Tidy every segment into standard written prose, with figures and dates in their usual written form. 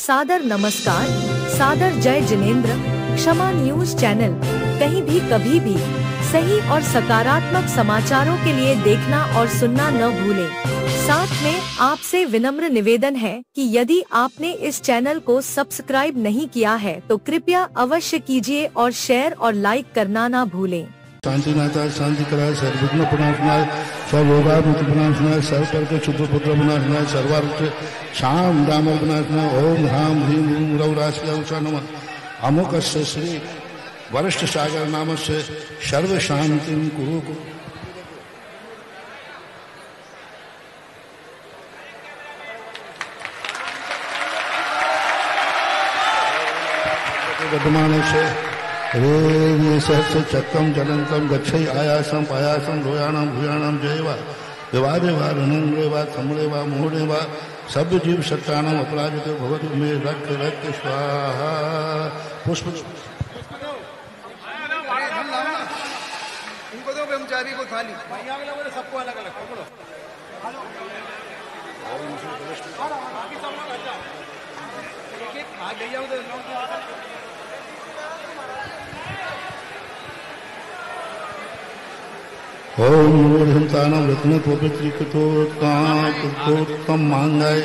सादर नमस्कार, सादर जय जिनेंद्र। क्षमा न्यूज चैनल कहीं भी कभी भी सही और सकारात्मक समाचारों के लिए देखना और सुनना न भूलें। साथ में आपसे विनम्र निवेदन है कि यदि आपने इस चैनल को सब्सक्राइब नहीं किया है तो कृपया अवश्य कीजिए और शेयर और लाइक करना ना भूलें। शांति नाथा शांति कराय सर्वविघ्न प्रणाशनाय सर्वरोगामुक्त प्रणाशनाय सर्वकर्क क्षुद्रपुत्र विनाशनाय सर्वार्थ शाम दामर विनाशनाय ओम ह्राम ह्रीं रूम रौरास्या नमः। अमुकस्य श्री वरिष्ठ सागर नामस्य सर्व शांतिं कुरु। वर्तमानस्य सहस्य चक्रम जलंतम गच्छै आयासम पायासम धोयाणम भूयाणम जयवा विवादे वा रणंगे वा कमले वा मोहने वा सब जीव सत्तानम अपराजित भवतु मे रक्त रक्त स्वाहा। पुष्प इनको दो ब्रह्मचारी को थाली सबको अलग अलग पकड़ो। ओम मूढ़तानम रत्न पवित्रिकृतोत्तम मांगाय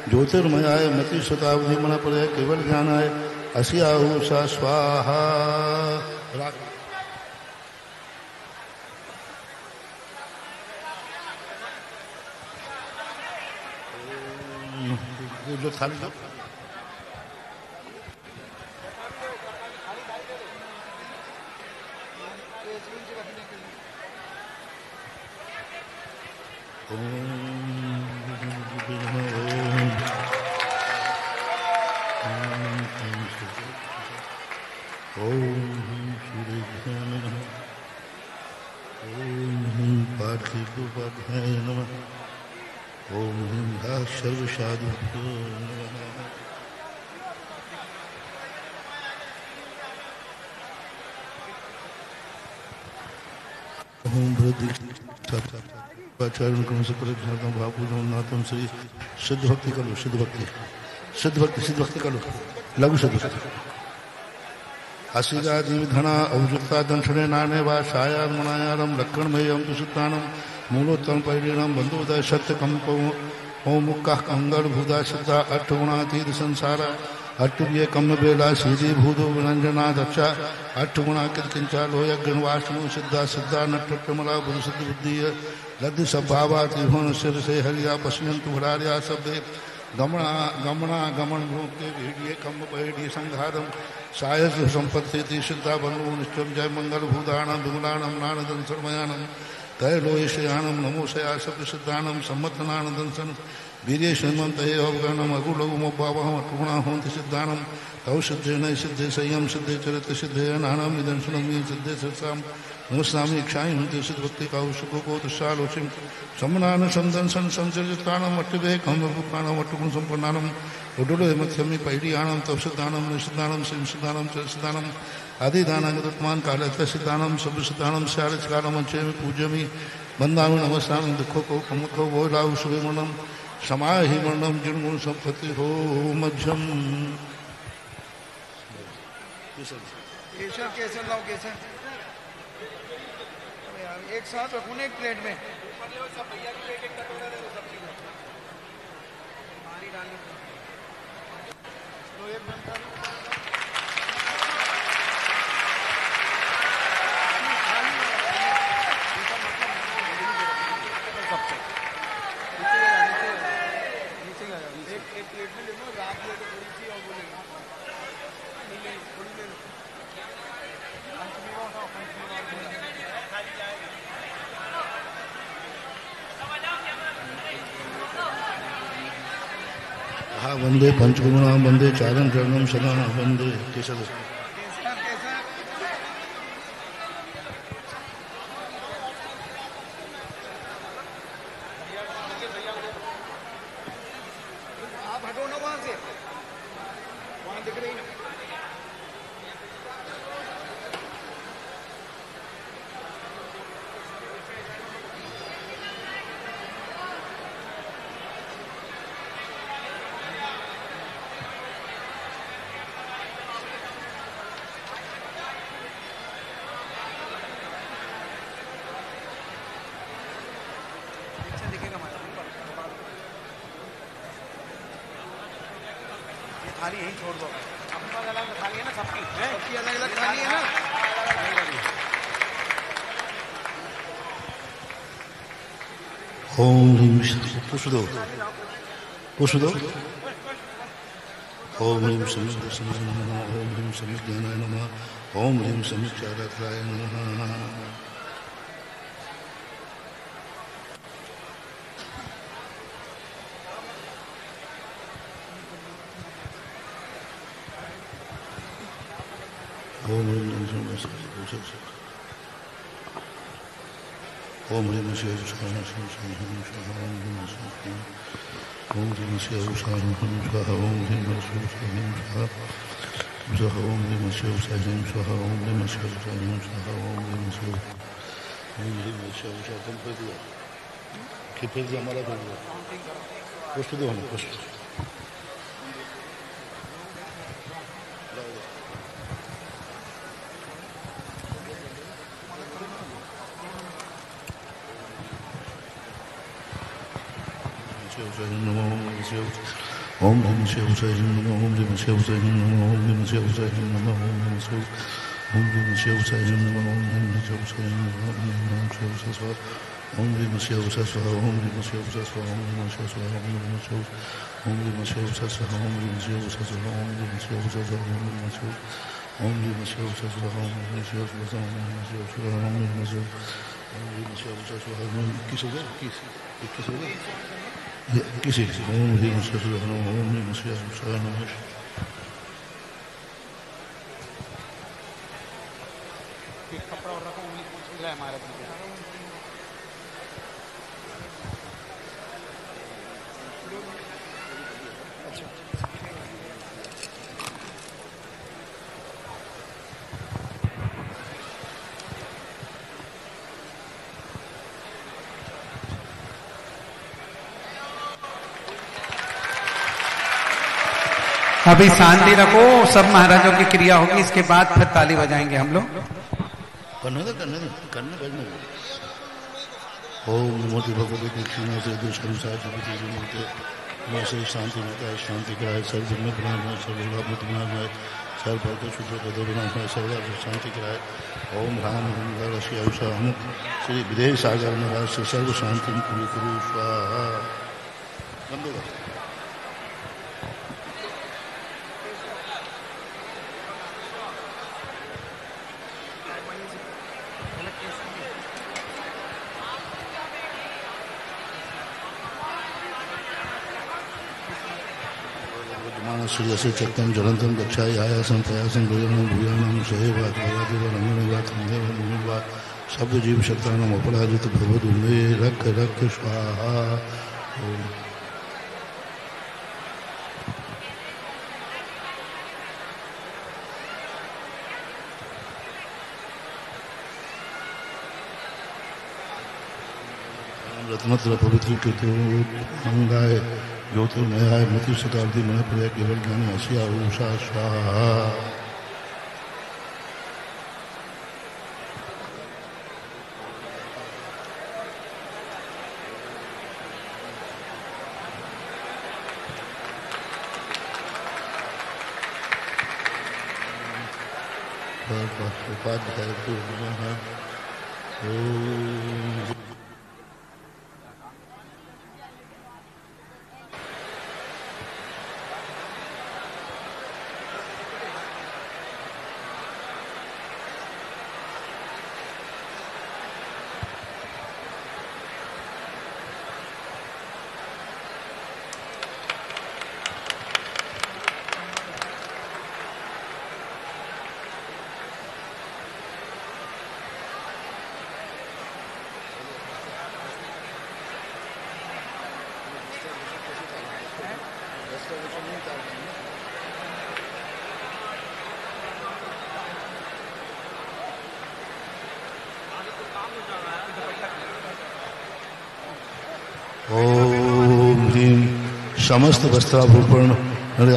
ज्योतिर्मयाय मति शताब्दी मन पर केवल ज्ञानाय अस्याहु सा स्वाहा। जो थाली ओम ह्रीं सर्वसाधु ओम वृद्धि आचरण क्रम से परिभाषण भावपूर्ण नातम श्री सिद्ध भक्ति करो सिद्ध भक्ति करो लघु सिद्ध असिगा जीव धना अवजुक्ता दंशने नाने वा छाया मनायारम लक्ष्मणमयम सुतानम मूलोत्तम परिणाम बंधुदय सत्य कंपो ओम मुक्का कंगड़ भूदा सिद्धा अष्टगुणातीत संसार अष्टुये कम बेला सीधी भूदो विनंजना दक्षा अष्टगुणा किंचा लोय गणवाष्णु सिद्धा सिद्धा नटमला बुध सिद्ध बुद्धि लद्ध सभावा त्रिभुवन सिर से हरिया पश्यंतु भरारिया शब्दे गमना गमना गमन भूते भेड़िए कम बहेड़िए संघारम सायस संपत्ति सिद्धा बनु निष्ठम जय मंगल भूदानम विमलानम नानदन सर्वयानम तय लोयशयानम नमो शया शब्द सिद्धानम सम्मतनानदंसन वीर्य श्रीमंत अवगणम अगु लघु मोबावहम अटुगुणा होंति सिद्धानम तव सिद्धे न सिद्धे संयम सिद्धे चरित्र सिद्धे नानाम निदंशनम सिद्धे सरसाम नमस्नामी इच्छाएं होंति सिद्ध भक्ति का सुखो को तुषालोचिम समनान संदंसन संचरितानम अट्टवे कम पुकानम अट्टुगुण संपन्नानम उडुडो मध्यमी पैडियानम तव सिद्धानम निसिद्धानम सिम सिद्धानम चर सिद्धानम आदि दानागतमान कालत्व सिद्धानम सब सिद्धानम स्यारचकारम अंचेमि पूज्यमि वंदामि नमस्यामि दुखो को कमुखो वोलाउ सुविमणम समाहि वर्णम जिनगुण संपत्ति हो मध्यम। केसर केसर लाओ केसर एक साथ रखो ना एक प्लेट में। वंदे पंचगुणा वंदे चारण चरणम सदा वंदे केशव। आप हटो ना वहां से, वहां दिख रही ना। थाली यहीं छोड़ दो। अपने पास अलग थाली है ना सबकी, सबकी अलग अलग थाली है ना। ओम ह्रीं पुष्प दो, पुष्प दो। ओम ह्रीं समीप नमः, ओम ह्रीं समीप ज्ञानाय नमः, ओम ह्रीं समीप चारत्राय नमः। ओम ह्रीं ओम ह्रीं शिव स्वाहा शिव स्वाहा ओम ह्रीं स्वाहा ओम ह्रीं शिव स्वाहा स्वाहा ओम ह्रीं शिव स्वाहा स्वाहा ओम ह्रीं शिव स्वाहा स्वाहा ओम ह्रीं शिव स्वाहा स्वाहा ओम ह्रीं शिव स्वाहा। तुम फिर दिया कि फिर दिया हमारा फिर दिया पुष्प दो हमें पुष्प। ओम नमः शिवाय नमः, ओम नमः शिवाय नमः, ओम नमः शिवाय नमः, ओम नमः शिवाय नमः, ओम नमः शिवाय नमः, ओम नमः शिवाय स्वाहा, ओम नमः शिवाय स्वाहा, ओम नमः शिवाय स्वाहा, ओम नमः शिवाय स्वाहा, ओम नमः शिवाय स्वाहा, ओम नमः शिवाय स्वाहा, ओम नमः शिवाय स्वाहा, ओम नमः शिवाय स्वाहा, ओम नमः शिवाय ओम नमः शिवाय स्वाहा, ओम नमः शिवाय स्वाहा, ओम नमः शिवाय स्वाहा, ओम नमः शिवाय स्वाहा। 21 हो गए 21 ओम ह्रीं शिवाय नमः, ओम नमः शिवाय नमः। कपड़ा और रखो, उंगली पूछ रहा है हमारे बंदे। अभी शांति रखो, सब महाराजों की क्रिया होगी, इसके बाद फिर ताली बजाएंगे हम लोग। करने ओम नमो भगवते कृष्णाय दुष्कर्म साधुपति नमोते नमः शांति मिलता है शांति कराए सर्व जन्म बनाए सर्व लाभ बनाए सर्व भक्त शुद्ध पद बनाए सर्व शांति कराए। ओम राम राम श्री श्री विदेह सागर महाराज से सर्व शांति कुरु कुरु स्वाहा। श्री असे चक्तम ज्वलंतम गच्छाय आयासम प्रयासम भुजनम भूयानम सहेवा शब्द जीव शक्तानम अपराजित भवदुमे रख रख स्वाहा। रत्नत्र पवित्र कीर्तनंगाय ज्योतिर्मयाय मृत्यु शताब्दी मय प्रिय केवल ज्ञानी असिया उषा स्वाहा। ओम ह्रीं समस्त वस्त्राभूषण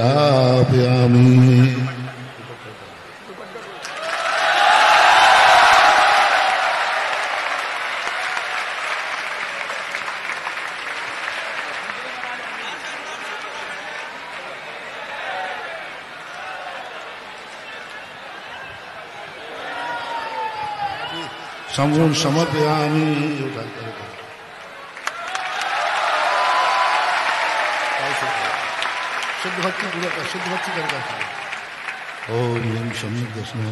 आप्यामि। संपूर्ण समर्पयामि। शुद्ध भक्ति पूरा कर, शुद्ध भक्ति कर। ओम ह्रीं सम्यक दर्शनाय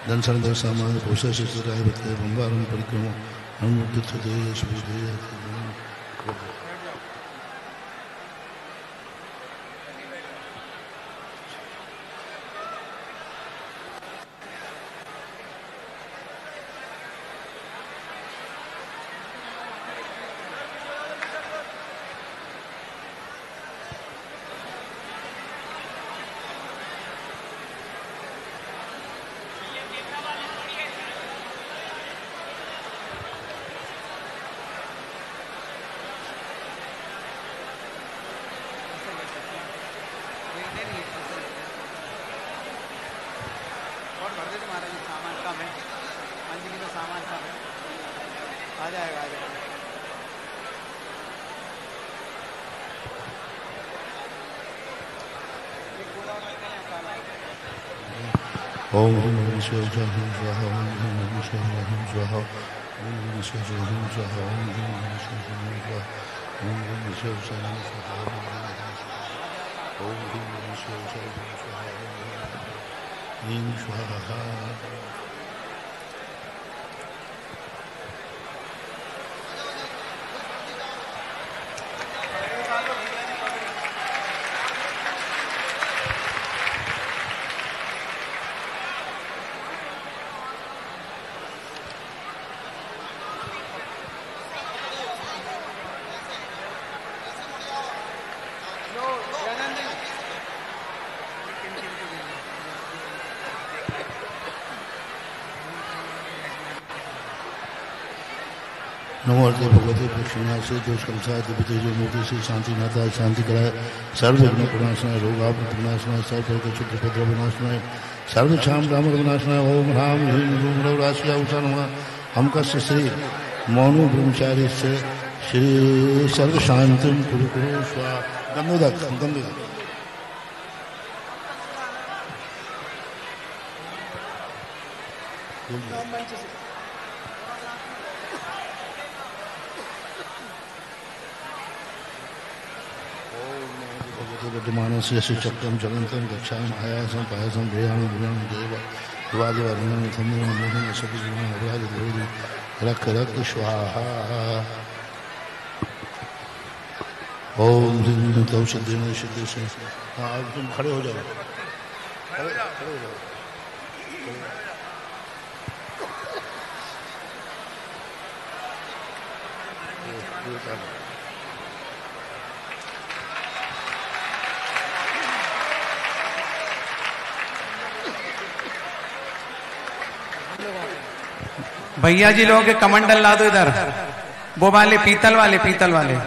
धन संदर सामान पोषा शिष्टराय बतले बंबारम परिक्रम अनुमुक्त देय सुदेय। ओम ह्रीं स्वाहा स्वाहा ओम ह्रीं स्वाहा स्वाहा ओम ह्रीं स्वाहा स्वाहा ओम ह्रीं स्वाहा स्वाहा ओम ह्रीं स्वाहा स्वाहा ओम ह्रीं स्वाहा स्वाहा ह्रीं स्वाहा। नमोते भगवते दक्षिणा से जो कलसा दिव्य जो मूर्ति से शांति नाथा शांति कराए सर्व विघ्न विनाशनाय रोगाप विनाशनाय सर्व क्षुद्र विनाशनाय सर्व क्षाम राम विनाशनाय ओम राम ह्रीं रूम राशिया उषा नमः। हम कस्य श्री मौनु ब्रह्मचारी से श्री सर्व शांतिम कुरु कुरु स्वाहा। गंधोदक गंधोदक मानस्य चक्रम चलंतम गच्छाम आयासम पायसम भयाम भूयाम देव वादिवादिनं थम्मं मोहन सबिजुना अपराध धोरी रख रख स्वाहा। ओम ह्रीं तौ सिद्धि सिद्धि से। हाँ तुम खड़े हो जाओ, खड़े हो जाओ। भैया जी लोगों के कमंडल ला दो इधर, वो वाले पीतल वाले, पीतल वाले।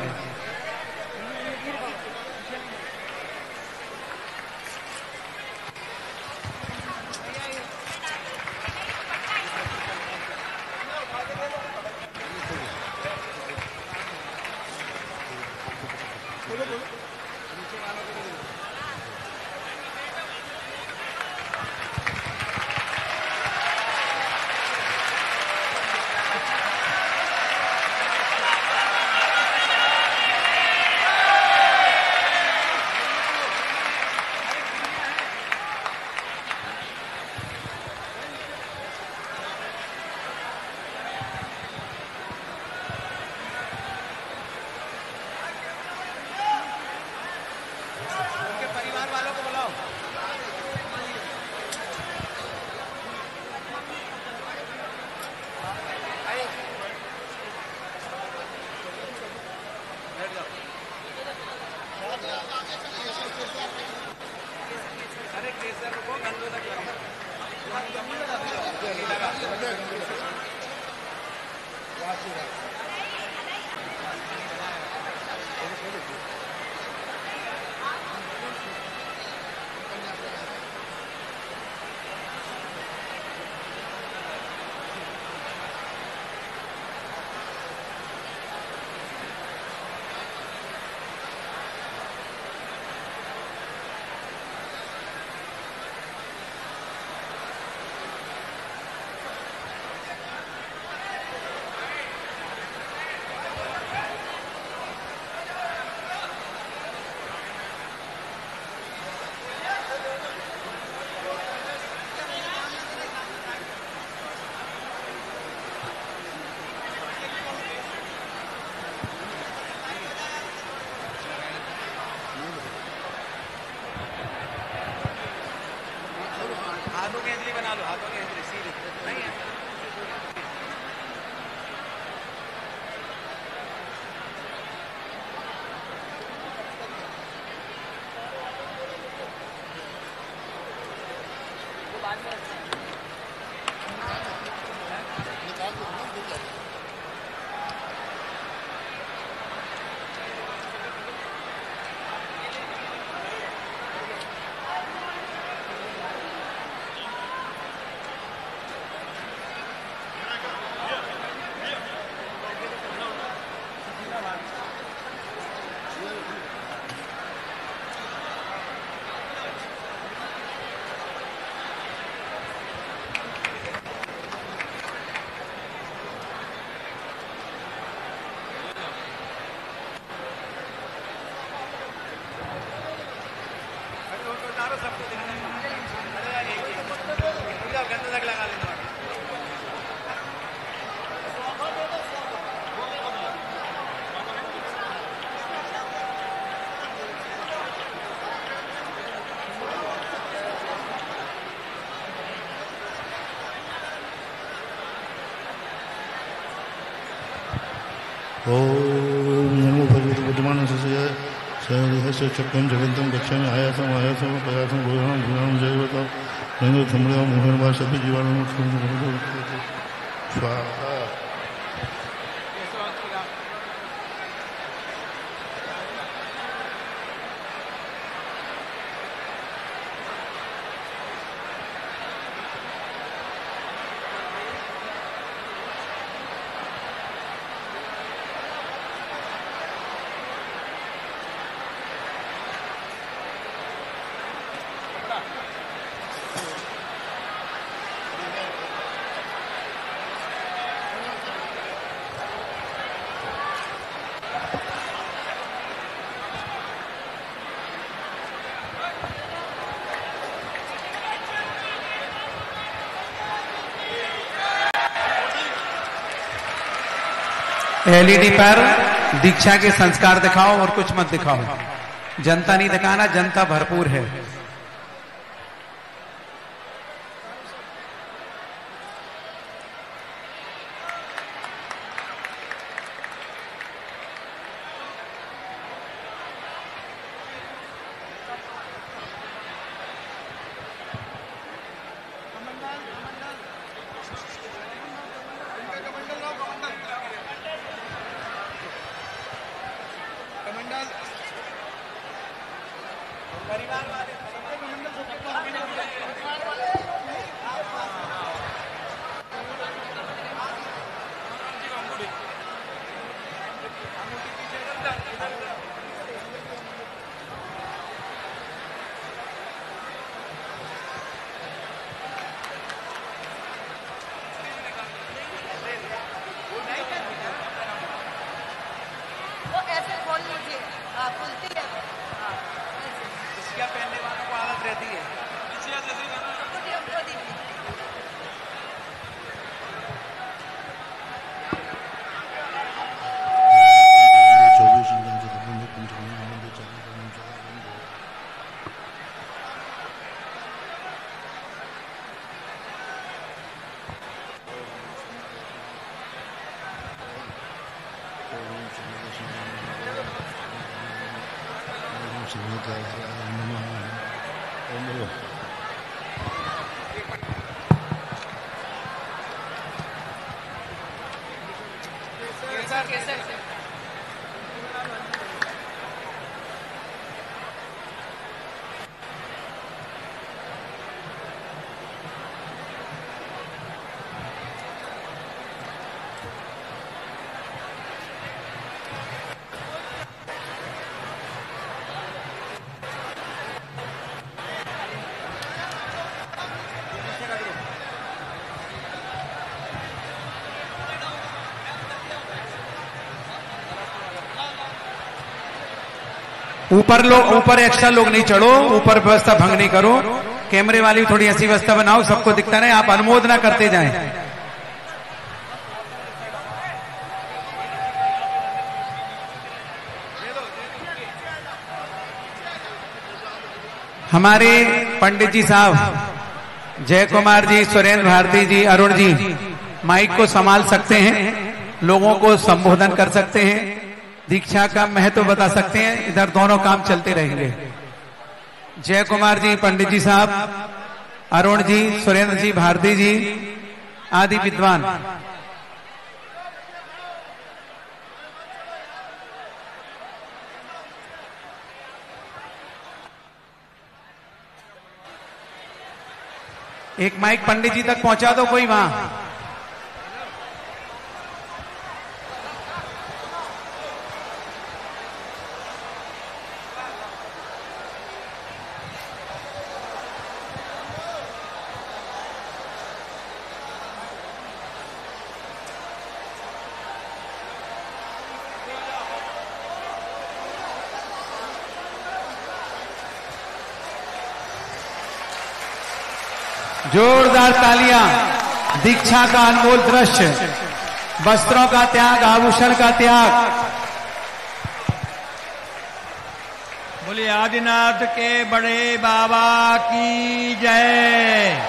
ओम नमो भगवते बुद्धमानसस्य सहस्य चक्रं जगन्तं गच्छामि आयासं प्रयासं भूयां भूयां जयवतो नंदो थमड़ो मोहन बा सभी जीवाणु स्वाहा। एलईडी पर दीक्षा के संस्कार दिखाओ और कुछ मत दिखाओ। जनता नहीं दिखाना, जनता भरपूर है। ऊपर एक्स्ट्रा लोग नहीं चढ़ो, ऊपर व्यवस्था भंग नहीं करो। कैमरे वाली थोड़ी ऐसी व्यवस्था बनाओ, सबको दिखता रहे, आप अनुमोदना करते जाएं। हमारे पंडित जी साहब जय कुमार जी, सुरेंद्र भारती जी, अरुण जी माइक को संभाल सकते हैं, लोगों को संबोधन कर सकते हैं, दीक्षा का महत्व बता सकते हैं। इधर दोनों काम चलते रहेंगे। जय कुमार जी, पंडित जी साहब, अरुण जी, सुरेंद्र जी, भारती जी आदि विद्वान। एक माइक पंडित जी तक पहुंचा दो कोई वहां। जोरदार तालियां। दीक्षा का अनमोल दृश्य, वस्त्रों का त्याग, आभूषण का त्याग। बोले आदिनाथ के बड़े बाबा की जय।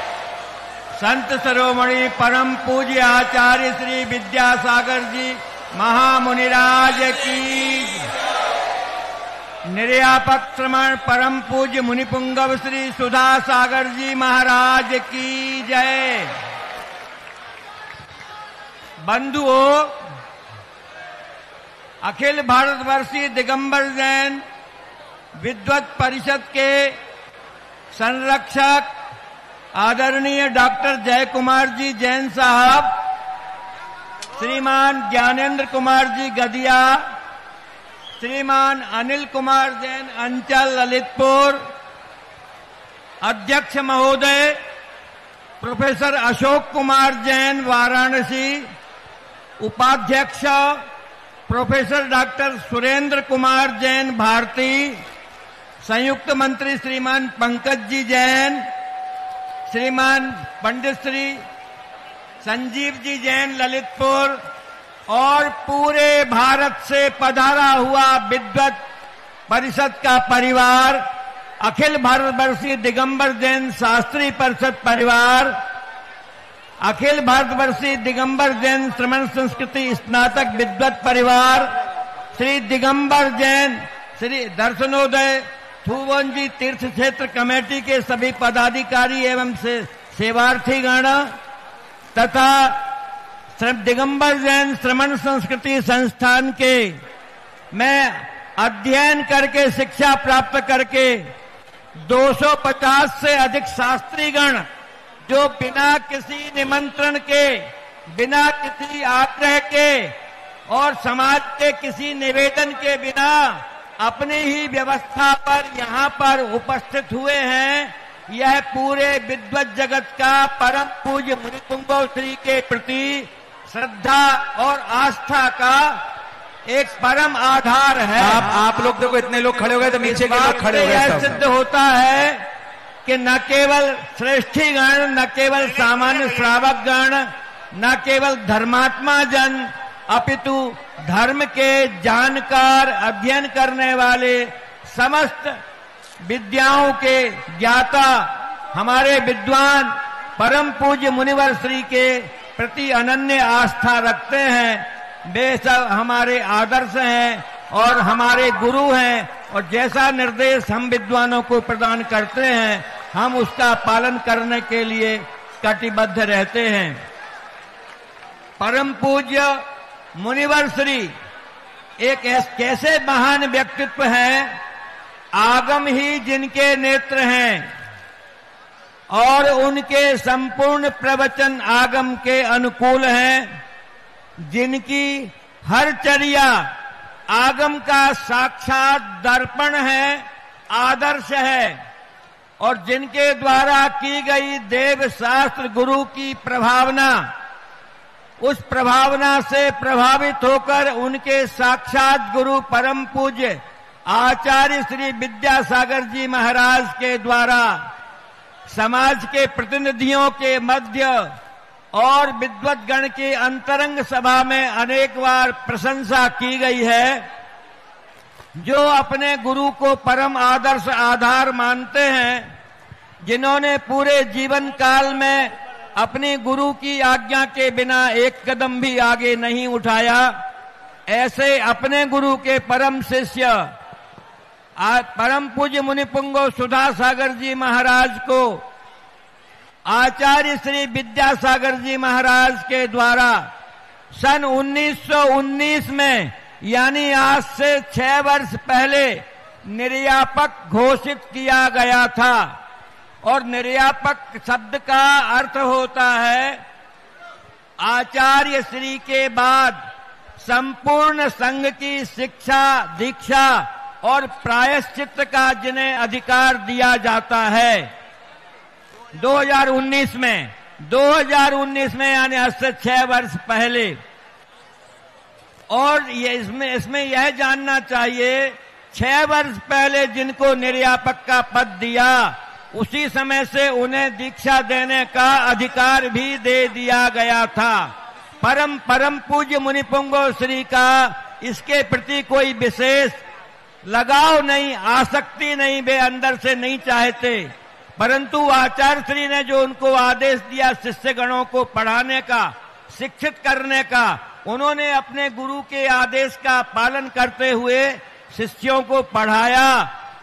संत शिरोमणि परम पूज्य आचार्य श्री विद्यासागर जी महामुनिराज की, निर्यापक श्रमण परम पूज्य मुनिपुंगव श्री सुधा सागर जी महाराज की जय। बंधुओं, अखिल भारतवर्षीय दिगंबर जैन विद्वत परिषद के संरक्षक आदरणीय डॉक्टर जय कुमार जी जैन साहब, श्रीमान ज्ञानेंद्र कुमार जी गदिया, श्रीमान अनिल कुमार जैन अंचल ललितपुर, अध्यक्ष महोदय प्रोफेसर अशोक कुमार जैन वाराणसी, उपाध्यक्ष प्रोफेसर डॉक्टर सुरेंद्र कुमार जैन भारती, संयुक्त मंत्री श्रीमान पंकज जी जैन, श्रीमान पंडित श्री संजीव जी जैन ललितपुर और पूरे भारत से पधारा हुआ विद्वत परिषद का परिवार, अखिल भारतवर्षीय दिगंबर जैन शास्त्री परिषद परिवार, अखिल भारतवर्षीय दिगंबर जैन श्रमण संस्कृति स्नातक विद्वत परिवार, श्री दिगंबर जैन श्री दर्शनोदय थूवंजी तीर्थ क्षेत्र कमेटी के सभी पदाधिकारी एवं सेवार्थीगण तथा दिगंबर जैन श्रमण संस्कृति संस्थान के मैं अध्ययन करके शिक्षा प्राप्त करके 250 से अधिक शास्त्रीगण जो बिना किसी निमंत्रण के, बिना किसी आग्रह के और समाज के किसी निवेदन के बिना अपनी ही व्यवस्था पर यहाँ पर उपस्थित हुए हैं, यह पूरे विद्वत जगत का परम पूज्य मुनिपुंगव श्री के प्रति श्रद्धा और आस्था का एक परम आधार है। आप लोग देखो, इतने लोग खड़े हो गए तो नीचे के लोग खड़े हो गए। यह सिद्ध होता है कि न केवल श्रेष्ठीगण, न केवल सामान्य श्रावक गण, न केवल धर्मात्मा जन, अपितु धर्म के जानकार, अध्ययन करने वाले, समस्त विद्याओं के ज्ञाता हमारे विद्वान परम पूज्य मुनिवर श्री के प्रति अनन्य आस्था रखते हैं। वे सब हमारे आदर्श हैं और हमारे गुरु हैं, और जैसा निर्देश हम विद्वानों को प्रदान करते हैं हम उसका पालन करने के लिए कटिबद्ध रहते हैं। परम पूज्य मुनिवर श्री एक कैसे महान व्यक्तित्व हैं, आगम ही जिनके नेत्र हैं और उनके संपूर्ण प्रवचन आगम के अनुकूल हैं, जिनकी हर चर्या आगम का साक्षात दर्पण है, आदर्श है, और जिनके द्वारा की गई देव शास्त्र गुरु की प्रभावना, उस प्रभावना से प्रभावित होकर उनके साक्षात गुरु परम पूज्य आचार्य श्री विद्यासागर जी महाराज के द्वारा समाज के प्रतिनिधियों के मध्य और विद्वत गण की अंतरंग सभा में अनेक बार प्रशंसा की गई है। जो अपने गुरु को परम आदर्श आधार मानते हैं, जिन्होंने पूरे जीवन काल में अपनी गुरु की आज्ञा के बिना एक कदम भी आगे नहीं उठाया, ऐसे अपने गुरु के परम शिष्य परम पूज्य मुनिपुंगव सुधा सागर जी महाराज को आचार्य श्री विद्यासागर जी महाराज के द्वारा सन 1919 में, यानी आज से 6 वर्ष पहले निर्यापक घोषित किया गया था। और निर्यापक शब्द का अर्थ होता है आचार्य श्री के बाद संपूर्ण संघ की शिक्षा, दीक्षा और प्रायश्चित का जिन्हें अधिकार दिया जाता है। 2019 में यानी आज से 6 वर्ष पहले। और ये इसमें यह जानना चाहिए 6 वर्ष पहले जिनको निर्यापक का पद दिया, उसी समय से उन्हें दीक्षा देने का अधिकार भी दे दिया गया था। परम पूज्य मुनिपुंगव श्री का इसके प्रति कोई विशेष लगाव नहीं, आसक्ति नहीं, वे अंदर से नहीं चाहते। परंतु आचार्य श्री ने जो उनको आदेश दिया शिष्य गणों को पढ़ाने का, शिक्षित करने का, उन्होंने अपने गुरु के आदेश का पालन करते हुए शिष्यों को पढ़ाया।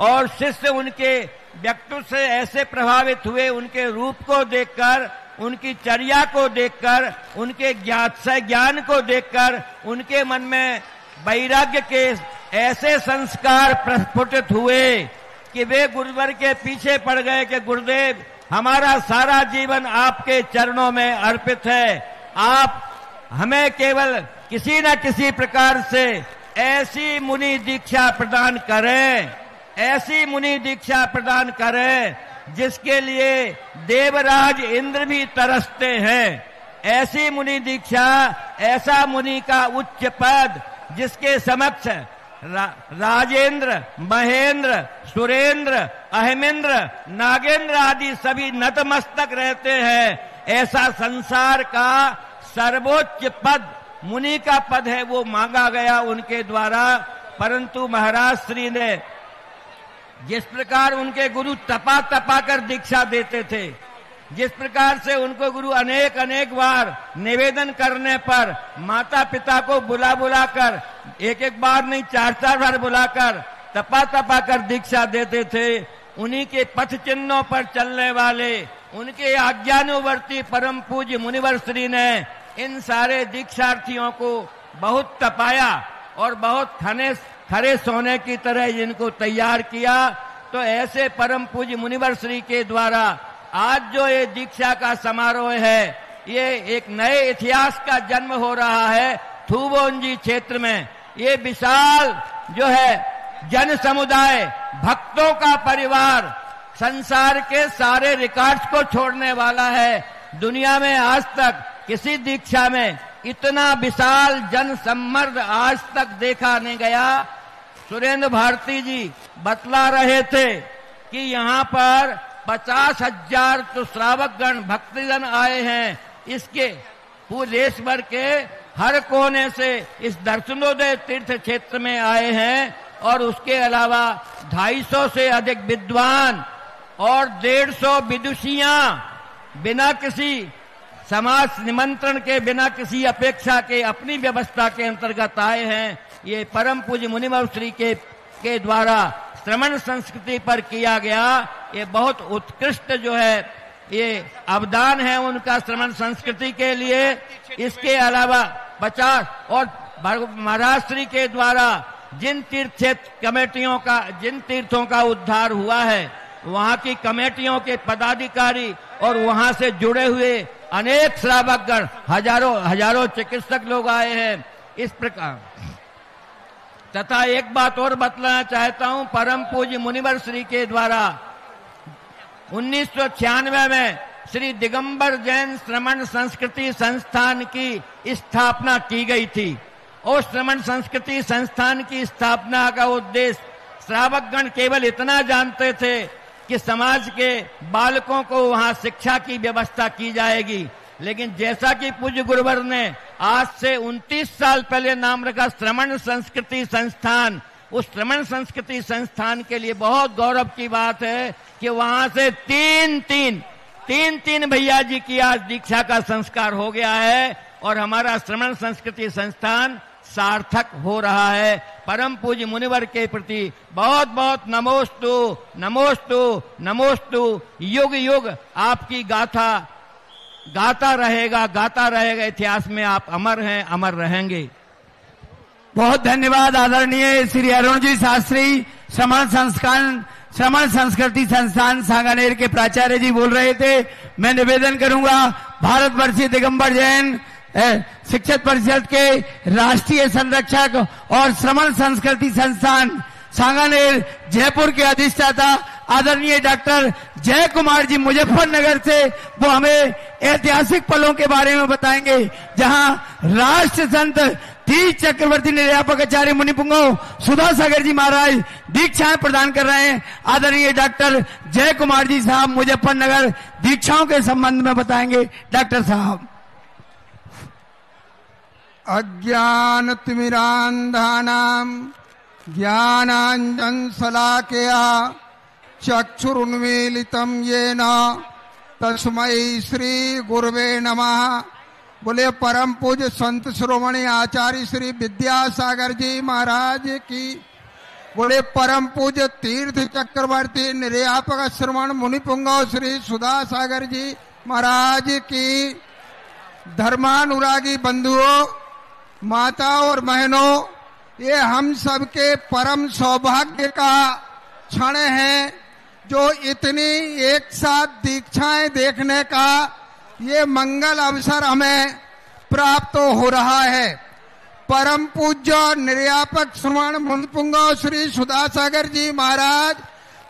और शिष्य उनके व्यक्तित्व से ऐसे प्रभावित हुए, उनके रूप को देखकर, उनकी चर्या को देखकर, उनके ज्ञान को देखकर उनके मन में वैराग्य के ऐसे संस्कार प्रस्फुटित हुए कि वे गुरुवर के पीछे पड़ गए कि गुरुदेव हमारा सारा जीवन आपके चरणों में अर्पित है, आप हमें केवल किसी न किसी प्रकार से ऐसी मुनि दीक्षा प्रदान करें, ऐसी मुनि दीक्षा प्रदान करें जिसके लिए देवराज इंद्र भी तरसते हैं। ऐसी मुनि दीक्षा, ऐसा मुनि का उच्च पद जिसके समक्ष राजेंद्र, महेंद्र, सुरेंद्र, अहमेंद्र, नागेंद्र आदि सभी नतमस्तक रहते हैं, ऐसा संसार का सर्वोच्च पद मुनि का पद है, वो मांगा गया उनके द्वारा। परंतु महाराज श्री ने जिस प्रकार उनके गुरु तपा कर दीक्षा देते थे, जिस प्रकार से उनको गुरु अनेक बार निवेदन करने पर माता पिता को बुला कर, एक बार नहीं 4 बार बुलाकर तपा कर दीक्षा देते थे, उन्हीं के पथ चिन्हों पर चलने वाले, उनके आज्ञानुवर्ती परम पूज्य मुनिवर श्री ने इन सारे दीक्षार्थियों को बहुत तपाया और बहुत खरे सोने की तरह जिनको तैयार किया। तो ऐसे परम पूज्य मुनिवर श्री के द्वारा आज जो ये दीक्षा का समारोह है, ये एक नए इतिहास का जन्म हो रहा है थूबोंजी क्षेत्र में। ये विशाल जो है जन समुदाय, भक्तों का परिवार संसार के सारे रिकॉर्ड्स को छोड़ने वाला है। दुनिया में आज तक किसी दीक्षा में इतना विशाल जन सम्मर्द आज तक देखा नहीं गया। सुरेंद्र भारती जी बतला रहे थे कि यहाँ पर 50,000 तो श्रावकगण भक्तजन आए हैं। इसके पूरे देश भर के हर कोने से इस दर्शनोदय तीर्थ क्षेत्र में आए हैं। और उसके अलावा 250 से अधिक विद्वान और 150 विदुषियां बिना किसी समाज निमंत्रण के, बिना किसी अपेक्षा के अपनी व्यवस्था के अंतर्गत आए हैं। ये परम पूज्य मुनिवर श्री के द्वारा श्रमण संस्कृति पर किया गया ये बहुत उत्कृष्ट जो है ये अवदान है उनका श्रमण संस्कृति के लिए। इसके अलावा 50 और महाराज श्री के द्वारा जिन तीर्थों का उद्धार हुआ है, वहाँ की कमेटियों के पदाधिकारी और वहाँ से जुड़े हुए अनेक श्रावकगण, हजारों चिकित्सक लोग आए हैं। इस प्रकार तथा एक बात और बतलाना चाहता हूँ, परम पूज्य मुनिवर श्री के द्वारा 1996 में श्री दिगंबर जैन श्रमण संस्कृति संस्थान की स्थापना की गई थी। और श्रमण संस्कृति संस्थान की स्थापना का उद्देश्य श्रावकगण केवल इतना जानते थे कि समाज के बालकों को वहां शिक्षा की व्यवस्था की जाएगी। लेकिन जैसा कि पूज्य गुरुवर ने आज से 29 साल पहले नाम रखा श्रमण संस्कृति संस्थान, उस श्रमण संस्कृति संस्थान के लिए बहुत गौरव की बात है कि वहां से तीन भैया जी की आज दीक्षा का संस्कार हो गया है और हमारा श्रमण संस्कृति संस्थान सार्थक हो रहा है। परम पूज्य मुनिवर के प्रति बहुत बहुत नमोस्तु नमोस्तु नमोस्तु। युग युग आपकी गाथा गाता रहेगा इतिहास में आप अमर हैं, अमर रहेंगे। बहुत धन्यवाद आदरणीय श्री अरुण जी शास्त्री। श्रमण संस्कृति संस्थान सांगानेर के प्राचार्य जी बोल रहे थे। मैं निवेदन करूंगा भारतवर्षीय दिगंबर जैन शिक्षक परिषद के राष्ट्रीय संरक्षक और श्रमण संस्कृति संस्थान सांगानेर जयपुर के अधिष्ठाता आदरणीय डॉक्टर जय कुमार जी मुजफ्फरनगर से वो हमें ऐतिहासिक पलों के बारे में बताएंगे, जहां राष्ट्र संत तीज चक्रवर्ती निर्यापक आचार्य मुनिपुंगो सुधा सागर जी महाराज दीक्षाएं प्रदान कर रहे हैं। आदरणीय डॉक्टर जय कुमार जी साहब मुजफ्फरनगर दीक्षाओं के संबंध में बताएंगे। डॉक्टर साहब। अज्ञानतिमिरान्धानां ज्ञानाञ्जन शलाकया चक्षुरुन्मीलितं येन तस्मै श्री गुरुवे नमः। बोले परम पूज्य संत शिरोमणि आचार्य श्री विद्यासागर जी महाराज की। बोले परम पूज्य तीर्थ चक्रवर्ती निर्यापक श्रमण मुनिपुंगव श्री सुधा सागर जी महाराज की। धर्मानुरागी बंधुओं, माता और बहनों, ये हम सबके परम सौभाग्य का क्षण है जो इतनी एक साथ दीक्षाएं देखने का ये मंगल अवसर हमें प्राप्त हो रहा है। परम पूज्य निर्यापक श्रमण मुनिपुंगव श्री सुधा सागर जी महाराज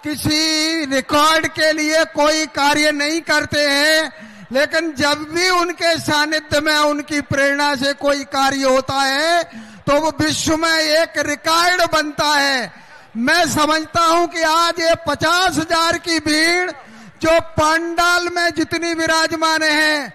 किसी रिकॉर्ड के लिए कोई कार्य नहीं करते हैं, लेकिन जब भी उनके सानिध्य में उनकी प्रेरणा से कोई कार्य होता है तो वो विश्व में एक रिकॉर्ड बनता है। मैं समझता हूं कि आज ये 50,000 की भीड़ जो पंडाल में जितनी विराजमान है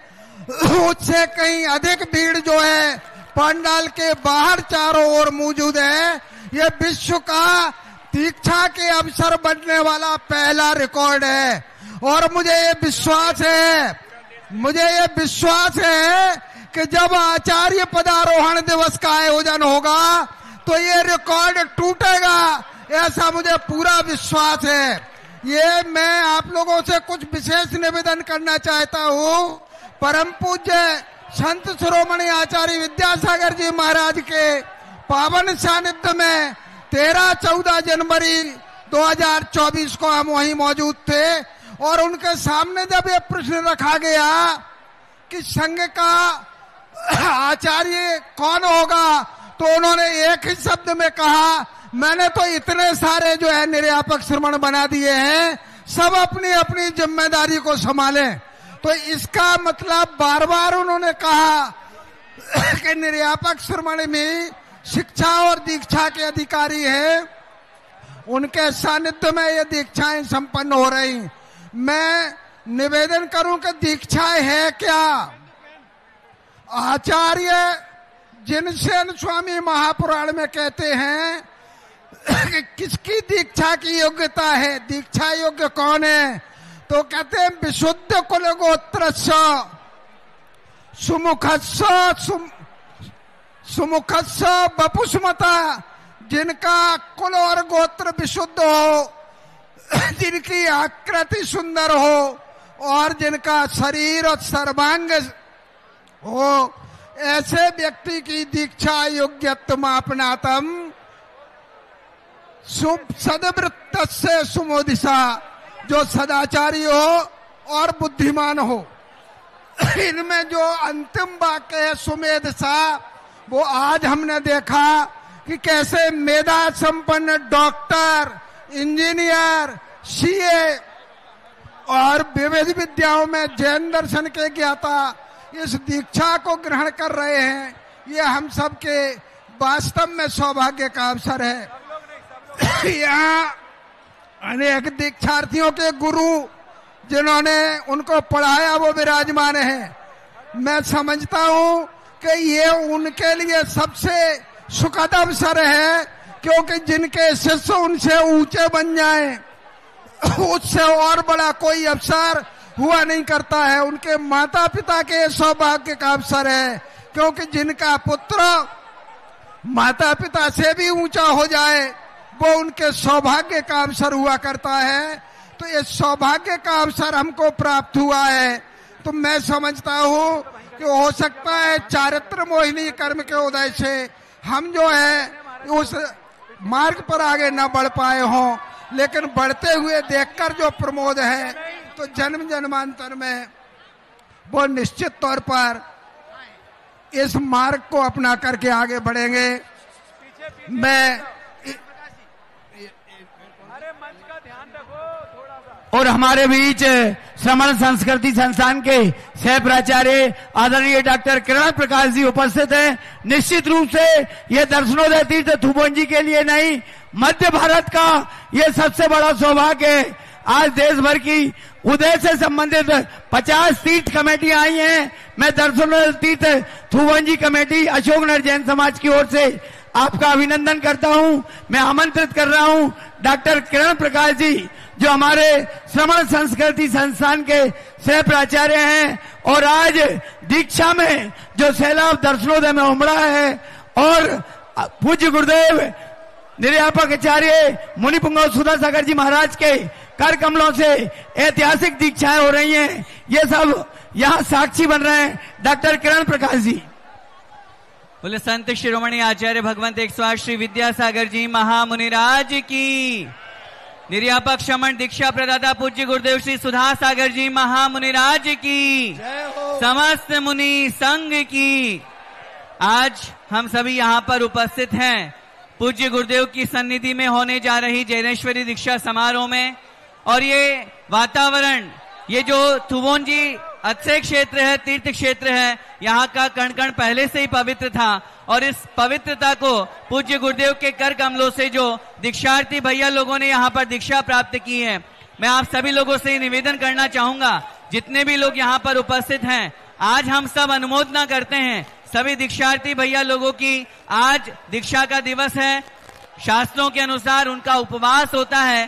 उससे कहीं अधिक भीड़ जो है पंडाल के बाहर चारों ओर मौजूद है। ये विश्व का दीक्षा के अवसर बनने वाला पहला रिकॉर्ड है और मुझे ये विश्वास है कि जब आचार्य पदारोहण दिवस का आयोजन होगा तो ये रिकॉर्ड टूटेगा, ऐसा मुझे पूरा विश्वास है। ये मैं आप लोगों से कुछ विशेष निवेदन करना चाहता हूँ। परम पूज्य संत शिरोमणि आचार्य विद्यासागर जी महाराज के पावन सानिध्य में 13-14 जनवरी 2024 को हम वहीं मौजूद थे और उनके सामने जब ये प्रश्न रखा गया कि संघ का आचार्य कौन होगा तो उन्होंने एक ही शब्द में कहा, मैंने तो इतने सारे जो है निर्यापक श्रमण बना दिए हैं, सब अपनी अपनी जिम्मेदारी को संभालें। तो इसका मतलब बार बार उन्होंने कहा कि निर्यापक श्रमण में शिक्षा और दीक्षा के अधिकारी हैं, उनके सानिध्य में ये दीक्षाएं संपन्न हो रही। मैं निवेदन करूं कि दीक्षाएं है क्या? आचार्य जिनसेन स्वामी महापुराण में कहते हैं कि किसकी दीक्षा की योग्यता है, दीक्षा योग्य कौन है? तो कहते हैं विशुद्ध कुल गोत्रस्य सुमुखस्य बपुष्मता, जिनका कुल और गोत्र विशुद्ध हो, जिनकी आकृति सुंदर हो और जिनका शरीर और सर्वांग हो, ऐसे व्यक्ति की दीक्षा योग्यत्व अपनातम सदवृत्त से सुमोदिशा, जो सदाचारी हो और बुद्धिमान हो। इनमें जो अंतिम वाक्य है सुमेधसा, वो आज हमने देखा कि कैसे मेधा संपन्न डॉक्टर, इंजीनियर, सीए और विविध विद्याओं में जैन दर्शन के ज्ञाता इस दीक्षा को ग्रहण कर रहे हैं। ये हम सबके वास्तव में सौभाग्य का अवसर है। यहाँ अनेक दीक्षार्थियों के गुरु जिन्होंने उनको पढ़ाया वो विराजमान हैं। मैं समझता हूँ कि ये उनके लिए सबसे सुखद अवसर है क्योंकि जिनके शिष्य उनसे ऊंचे बन जाएं, उससे और बड़ा कोई अवसर हुआ नहीं करता है। उनके माता पिता के सौभाग्य का अवसर है, क्योंकि जिनका पुत्र माता पिता से भी ऊंचा हो जाए वो उनके सौभाग्य का अवसर हुआ करता है। तो ये सौभाग्य का अवसर हमको प्राप्त हुआ है। तो मैं समझता हूँ कि हो सकता है चारित्र मोहिनी कर्म के उदय से हम जो है उस मार्ग पर आगे न बढ़ पाए हों, लेकिन बढ़ते हुए देखकर जो प्रमोद है तो जन्म जन्मांतर में वो निश्चित तौर पर इस मार्ग को अपना करके आगे बढ़ेंगे। मैं और हमारे बीच श्रमण संस्कृति संस्थान के सह प्राचार्य आदरणीय डॉक्टर किरण प्रकाश जी उपस्थित हैं। निश्चित रूप से ये दर्शनोदय तीर्थ थुबोन जी के लिए नहीं, मध्य भारत का ये सबसे बड़ा सौभाग्य है। आज देश भर की उदय से संबंधित 50 तीर्थ कमेटियां आई हैं। मैं दर्शनोदय तीर्थ थुबोन जी कमेटी अशोकनगर जैन समाज की ओर से आपका अभिनंदन करता हूं। मैं आमंत्रित कर रहा हूं डॉक्टर किरण प्रकाश जी, जो हमारे श्रमण संस्कृति संस्थान के सह प्राचार्य हैं और आज दीक्षा में जो सैलाब दर्शनोदय में उमड़ा है, और पूज्य गुरुदेव निर्यापक आचार्य मुनि पुंगव सुधा सागर जी महाराज के कर कमलों से ऐतिहासिक दीक्षाएं हो रही हैं। ये सब यहाँ साक्षी बन रहे हैं। डॉक्टर किरण प्रकाश जी। बोले संत शिरोमणि आचार्य भगवंत 108 श्री विद्यासागर जी महामुनिराज की, निर्यापक श्रमण दीक्षा प्रदाता पूज्य गुरुदेव श्री सुधा सागर जी महामुनिराज की, समस्त मुनि संघ की। आज हम सभी यहाँ पर उपस्थित हैं पूज्य गुरुदेव की सन्निधि में होने जा रही जैनेश्वरी दीक्षा समारोह में। और ये वातावरण, ये जो थुबोन जी अक्षय क्षेत्र है, तीर्थ क्षेत्र है, यहाँ का कण कण पहले से ही पवित्र था। और इस पवित्रता को पूज्य गुरुदेव के कर कमलों से जो दीक्षार्थी भैया लोगों ने यहाँ पर दीक्षा प्राप्त की है, मैं आप सभी लोगों से निवेदन करना चाहूंगा, जितने भी लोग यहाँ पर उपस्थित हैं, आज हम सब अनुमोदना करते हैं सभी दीक्षार्थी भैया लोगों की। आज दीक्षा का दिवस है, शास्त्रों के अनुसार उनका उपवास होता है।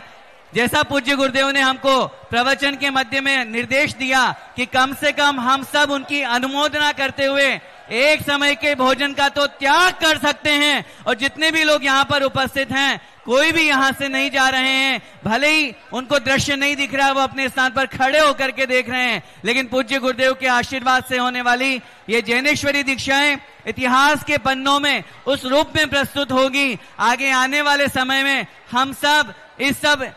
जैसा पूज्य गुरुदेव ने हमको प्रवचन के मध्य में निर्देश दिया कि कम से कम हम सब उनकी अनुमोदना करते हुए एक समय के भोजन का तो त्याग कर सकते हैं। और जितने भी लोग यहाँ पर उपस्थित हैं, कोई भी यहाँ से नहीं जा रहे हैं, भले ही उनको दृश्य नहीं दिख रहा, वो अपने स्थान पर खड़े होकर के देख रहे हैं, लेकिन पूज्य गुरुदेव के आशीर्वाद से होने वाली ये जैनेश्वरी दीक्षाएं इतिहास के पन्नों में उस रूप में प्रस्तुत होगी। आगे आने वाले समय में हम सब इस सब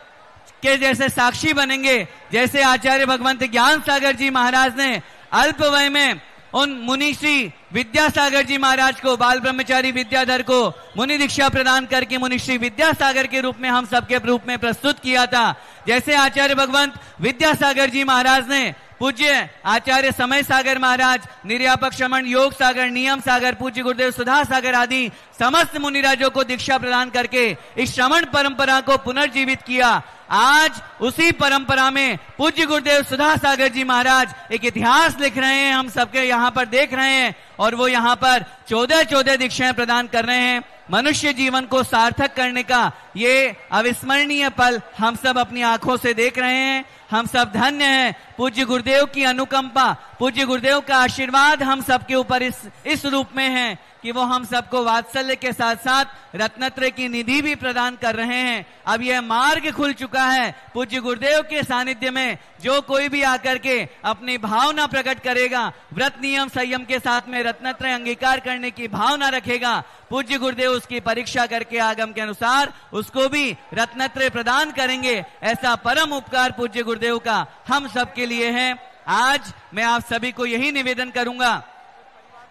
के जैसे साक्षी बनेंगे, जैसे आचार्य भगवंत ज्ञान सागर जी महाराज ने अल्प वय में उन मुनि श्री विद्यासागर जी महाराज को, बाल ब्रह्मचारी विद्याधर को मुनि दीक्षा प्रदान करके मुनि श्री विद्यासागर के रूप में हम सबके रूप में प्रस्तुत किया था। जैसे आचार्य भगवंत विद्यासागर जी महाराज ने पूज्य आचार्य समय सागर महाराज, निर्यापक श्रमण योग सागर, नियम सागर, पूज्य गुरुदेव सुधा सागर आदि समस्त मुनिराजों को दीक्षा प्रदान करके इस श्रमण परंपरा को पुनर्जीवित किया। आज उसी परंपरा में पूज्य गुरुदेव सुधा सागर जी महाराज एक इतिहास लिख रहे हैं, हम सबके यहाँ पर देख रहे हैं, और वो यहाँ पर 14 दीक्षाएं प्रदान कर रहे हैं। मनुष्य जीवन को सार्थक करने का ये अविस्मरणीय पल हम सब अपनी आंखों से देख रहे हैं। हम सब धन्य हैं। पूज्य गुरुदेव की अनुकंपा, पूज्य गुरुदेव का आशीर्वाद हम सबके ऊपर इस रूप में है कि वो हम सबको वात्सल्य के साथ साथ रत्नत्रय की निधि भी प्रदान कर रहे हैं। अब यह मार्ग खुल चुका है। पूज्य गुरुदेव के सानिध्य में जो कोई भी आकर के अपनी भावना प्रकट करेगा, व्रत नियम संयम के साथ में रत्नत्रय अंगीकार करने की भावना रखेगा, पूज्य गुरुदेव उसकी परीक्षा करके आगम के अनुसार उसको भी रत्नत्रय प्रदान करेंगे। ऐसा परम उपकार पूज्य गुरुदेव का हम सबके लिए है। आज मैं आप सभी को यही निवेदन करूंगा,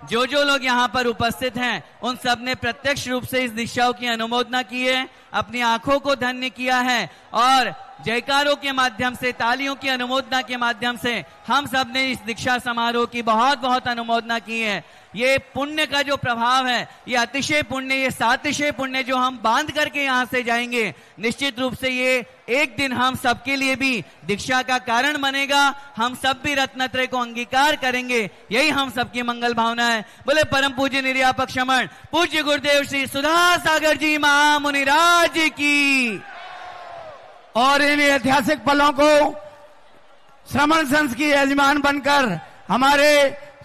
जो जो लोग यहाँ पर उपस्थित हैं उन सब ने प्रत्यक्ष रूप से इस दीक्षाओं की अनुमोदना की है, अपनी आंखों को धन्य किया है, और जयकारों के माध्यम से, तालियों की अनुमोदना के माध्यम से हम सब ने इस दीक्षा समारोह की बहुत बहुत अनुमोदना की है। ये पुण्य का जो प्रभाव है, ये अतिशय पुण्य, ये सातिशय पुण्य जो हम बांध करके यहाँ से जाएंगे, निश्चित रूप से ये एक दिन हम सबके लिए भी दीक्षा का कारण बनेगा। हम सब भी रत्नत्रय को अंगीकार करेंगे, यही हम सबकी मंगल भावना है। बोले परम पूज्य निर्यापक श्रमण पूज्य गुरुदेव श्री सुधा सागर जी महामुनिराज की। और इन ऐतिहासिक पलों को श्रमण संघ की यजमान बनकर हमारे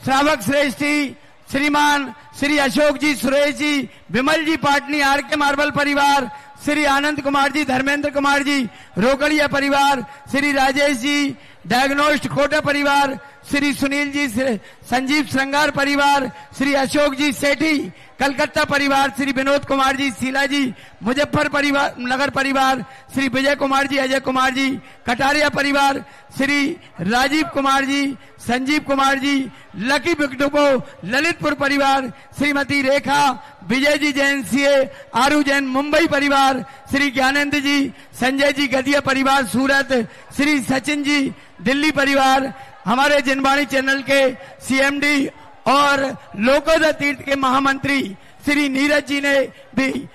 श्रावक श्रेष्ठी श्रीमान श्री अशोक जी, सुरेश जी, विमल जी पाटनी, आर के मार्बल परिवार, श्री आनंद कुमार जी, धर्मेंद्र कुमार जी, रोकड़िया परिवार, श्री राजेश जी, डायग्नोस्ट खोटा परिवार, श्री सुनील जी, संजीव श्रृंगार परिवार, श्री अशोक जी सेठी कलकत्ता परिवार, श्री विनोद कुमार जी, शीला जी मुजफ्फर परिवार नगर परिवार, श्री विजय कुमार जी, अजय कुमार जी कटारिया परिवार, श्री राजीव कुमार जी, संजीव कुमार जी लकी बिकटुको ललितपुर परिवार, श्रीमती रेखा विजय जी जैन सीए आरू जैन मुंबई परिवार, श्री ज्ञानेंद्र जी, संजय जी गदिया परिवार सूरत, श्री सचिन जी दिल्ली परिवार, हमारे जिनवाणी चैनल के सीएमडी और लोकोदय तीर्थ के महामंत्री श्री नीरज जी ने भी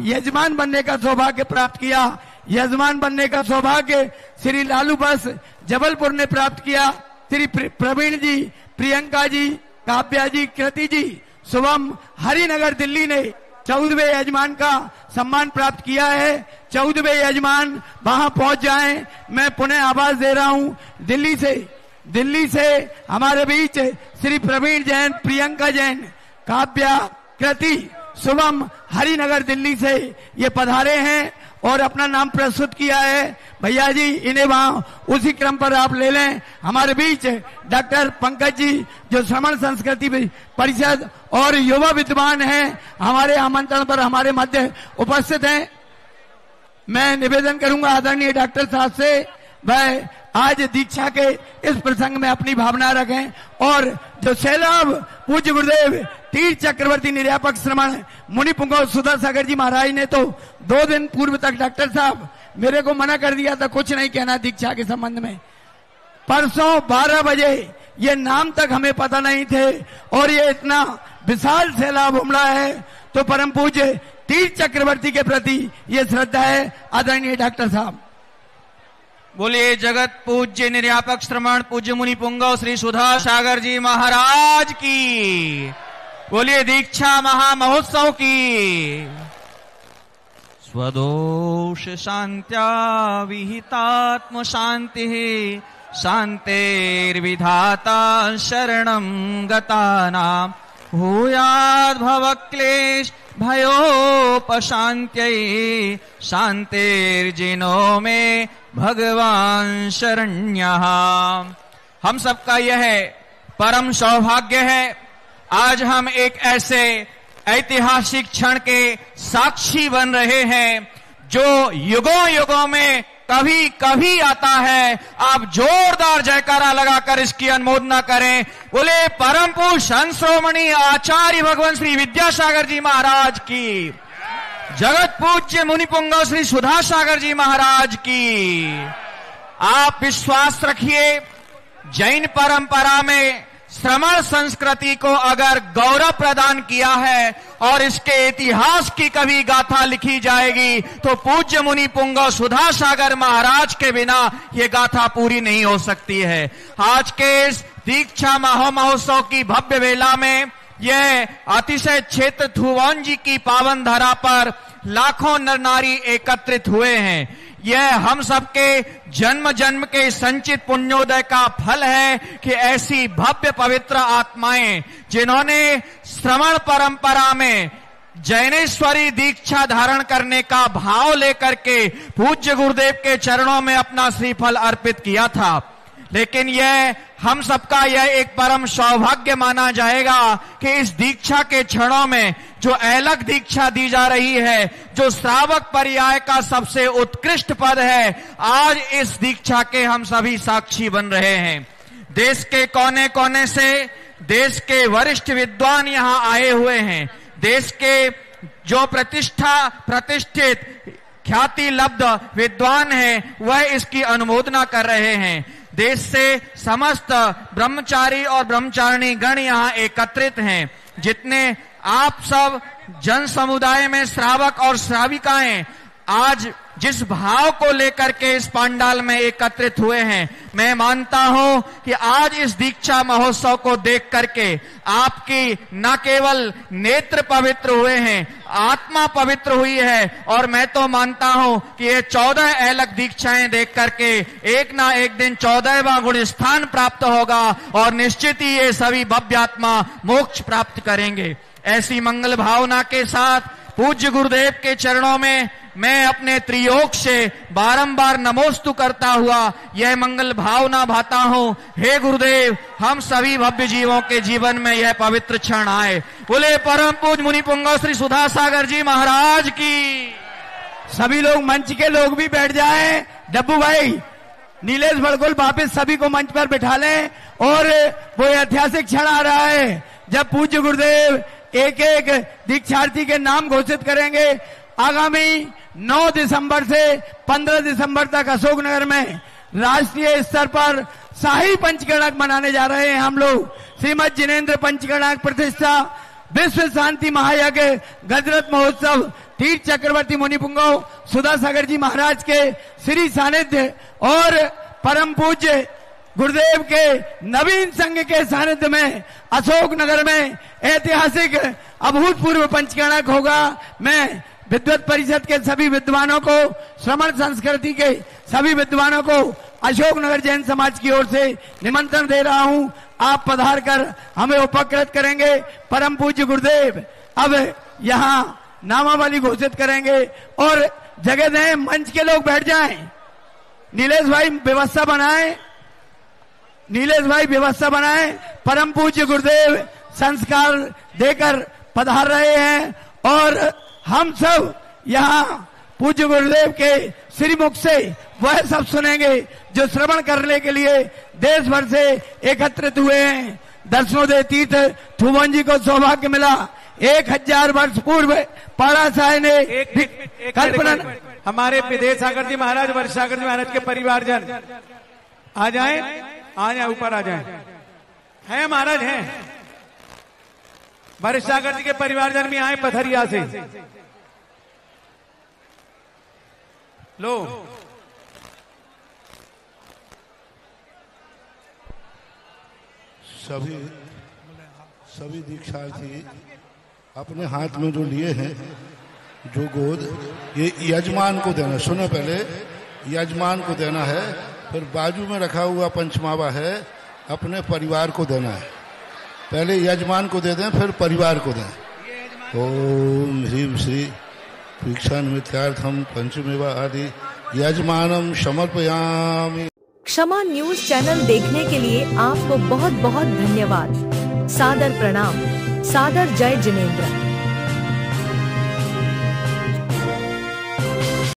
यजमान बनने का सौभाग्य प्राप्त किया। यजमान बनने का सौभाग्य श्री लालू बस जबलपुर ने प्राप्त किया। श्री प्रवीण जी, प्रियंका जी, काव्या जी, कृति जी, शुभम हरिनगर दिल्ली ने 14वें यजमान का सम्मान प्राप्त किया है। 14वें यजमान वहां पहुंच जाएं। मैं पुनः आवाज दे रहा हूं दिल्ली से हमारे बीच श्री प्रवीण जैन, प्रियंका जैन, काव्या, कृति, शुभम हरिनगर दिल्ली से ये पधारे हैं और अपना नाम प्रस्तुत किया है। भैया जी इन्हें वहां उसी क्रम पर आप ले लें। हमारे बीच डॉक्टर पंकज जी जो श्रमण संस्कृति परिषद और युवा विद्वान हैं, हमारे आमंत्रण पर हमारे मध्य उपस्थित हैं। मैं निवेदन करूंगा आदरणीय डॉक्टर साहब से वह आज दीक्षा के इस प्रसंग में अपनी भावना रखें और जो सैलाब पूज्य गुरुदेव तीर्थ चक्रवर्ती निर्यापक श्रमण मुनि पुंगव सुधा सागर जी महाराज ने तो 2 दिन पूर्व तक डॉक्टर साहब मेरे को मना कर दिया था कुछ नहीं कहना दीक्षा के संबंध में। परसों 12 बजे ये नाम तक हमें पता नहीं थे और ये इतना विशाल सैलाब उमड़ा है, तो परम पूज्य तीर्थ चक्रवर्ती के प्रति ये श्रद्धा है। आदरणीय डॉक्टर साहब बोलिए जगत पूज्य निर्यापक श्रमण पूज्य मुनि पुंगव श्री सुधा सागर जी महाराज की। बोलिए दीक्षा महामहोत्सव की। स्वदोष शांत्या विहितात्म शांति शांतिर्विधाता शरणं गतानां भूयाद् भवक्लेश भयोपशांत्यै शांतिर्जिनो में भगवान शरण्यः। हम सबका यह परम सौभाग्य है, आज हम एक ऐसे ऐतिहासिक क्षण के साक्षी बन रहे हैं जो युगों युगों में कभी कभी आता है। आप जोरदार जयकारा लगाकर इसकी अनुमोदना करें। बोले परम पूज्य संत शिरोमणि आचार्य भगवान श्री विद्यासागर जी महाराज की, जगत पूज्य मुनि पुंगव श्री सुधा सागर जी महाराज की। आप विश्वास रखिए, जैन परंपरा में श्रमण संस्कृति को अगर गौरव प्रदान किया है और इसके इतिहास की कभी गाथा लिखी जाएगी तो पूज्य मुनि पुंगव सुधा सागर महाराज के बिना ये गाथा पूरी नहीं हो सकती है। आज के इस दीक्षा महोत्सव की भव्य वेला में यह अतिशय क्षेत्र थुवान जी की पावन धरा पर लाखों नर नारी एकत्रित हुए हैं। यह हम सबके जन्म जन्म के संचित पुण्योदय का फल है कि ऐसी भव्य पवित्र आत्माएं जिन्होंने श्रमण परंपरा में जैनेश्वरी दीक्षा धारण करने का भाव लेकर के पूज्य गुरुदेव के चरणों में अपना श्रीफल अर्पित किया था, लेकिन यह हम सबका यह एक परम सौभाग्य माना जाएगा कि इस दीक्षा के क्षणों में जो अलग दीक्षा दी जा रही है, जो श्रावक पर्याय का सबसे उत्कृष्ट पद है, आज इस दीक्षा के हम सभी साक्षी बन रहे हैं। देश के कोने कोने से देश के वरिष्ठ विद्वान यहाँ आए हुए हैं। देश के जो प्रतिष्ठित ख्याति लब्ध विद्वान हैं, वह इसकी अनुमोदना कर रहे हैं। देश से समस्त ब्रह्मचारी और ब्रह्मचारिणी गण यहाँ एकत्रित हैं। जितने आप सब जन समुदाय में श्रावक और श्राविकाएं आज जिस भाव को लेकर के इस पंडाल में एकत्रित हुए हैं, मैं मानता हूं कि आज इस दीक्षा महोत्सव को देख करके आपकी न केवल नेत्र पवित्र हुए हैं, आत्मा पवित्र हुई है। और मैं तो मानता हूं कि ये 14 अलग दीक्षाएं देख करके एक ना एक दिन 14वां गुण स्थान प्राप्त होगा और निश्चित ही ये सभी भव्यात्मा मोक्ष प्राप्त करेंगे। ऐसी मंगल भावना के साथ पूज्य गुरुदेव के चरणों में मैं अपने त्रियोग से बारंबार नमोस्तु करता हुआ यह मंगल भावना भाता हूं, हे गुरुदेव, हम सभी भव्य जीवों के जीवन में यह पवित्र क्षण आए। बोले परम पूज्य मुनि पुंगव श्री सुधा सागर जी महाराज की। सभी लोग, मंच के लोग भी बैठ जाएं। डब्बू भाई, नीलेश बड़गुल वापिस सभी को मंच पर बिठा लें। और वो ऐतिहासिक क्षण आ रहा है जब पूज्य गुरुदेव एक एक दीक्षार्थी के नाम घोषित करेंगे। आगामी 9 दिसंबर से 15 दिसंबर तक अशोकनगर में राष्ट्रीय स्तर पर शाही पंचगणक मनाने जा रहे हैं हम लोग। श्रीमद जिनेन्द्र पंचगणक प्रतिष्ठा विश्व शांति महायज्ञ गजरत महोत्सव तीर्थ चक्रवर्ती मुनि पुंगव सुधा सागर जी महाराज के श्री सानिध्य और परम पूज्य गुरुदेव के नवीन संघ के सानिध्य में अशोकनगर में ऐतिहासिक अभूतपूर्व पंचगणक होगा। मैं विद्वत परिषद के सभी विद्वानों को, श्रमण संस्कृति के सभी विद्वानों को अशोकनगर जैन समाज की ओर से निमंत्रण दे रहा हूं। आप पधार कर हमें उपकृत करेंगे। परम पूज्य गुरुदेव अब यहाँ नामावली घोषित करेंगे और जगह दें, मंच के लोग बैठ जाएं। नीलेश भाई व्यवस्था बनाएं, नीलेश भाई व्यवस्था बनाएं। परम पूज्य गुरुदेव संस्कार देकर पधार रहे हैं और हम सब यहाँ पूज्य गुरुदेव के श्रीमुख से वह सब सुनेंगे जो श्रवण करने के लिए देश भर से एकत्रित हुए हैं। दर्शनों दे तीर्थ थुवन जी को सौभाग्य मिला। 1000 वर्ष पूर्व पाड़ा साहेब ने कल्पना। हमारे विदेश सागर जी महाराज, वर्ष सागर जी महाराज के परिवारजन आ जाएं, आ जाए, ऊपर आ जाएं। है महाराज, हैं वर्ष सागर जी के परिवारजन भी आए पथरिया से। लो, सभी दीक्षार्थी अपने हाथ में जो लिए हैं, जो गोद, ये यजमान को देना। सुनो, पहले यजमान को देना है, फिर बाजू में रखा हुआ पंचमावा है अपने परिवार को देना है। पहले यजमान को दे दें, फिर परिवार को दें। ओम ह्रीम श्री भिक्षा निमित्तार्थम पंचमेवा आदि यजमानम समर्पयामि। क्षमा न्यूज चैनल देखने के लिए आपको बहुत बहुत धन्यवाद। सादर प्रणाम। सादर जय जिनेंद्र।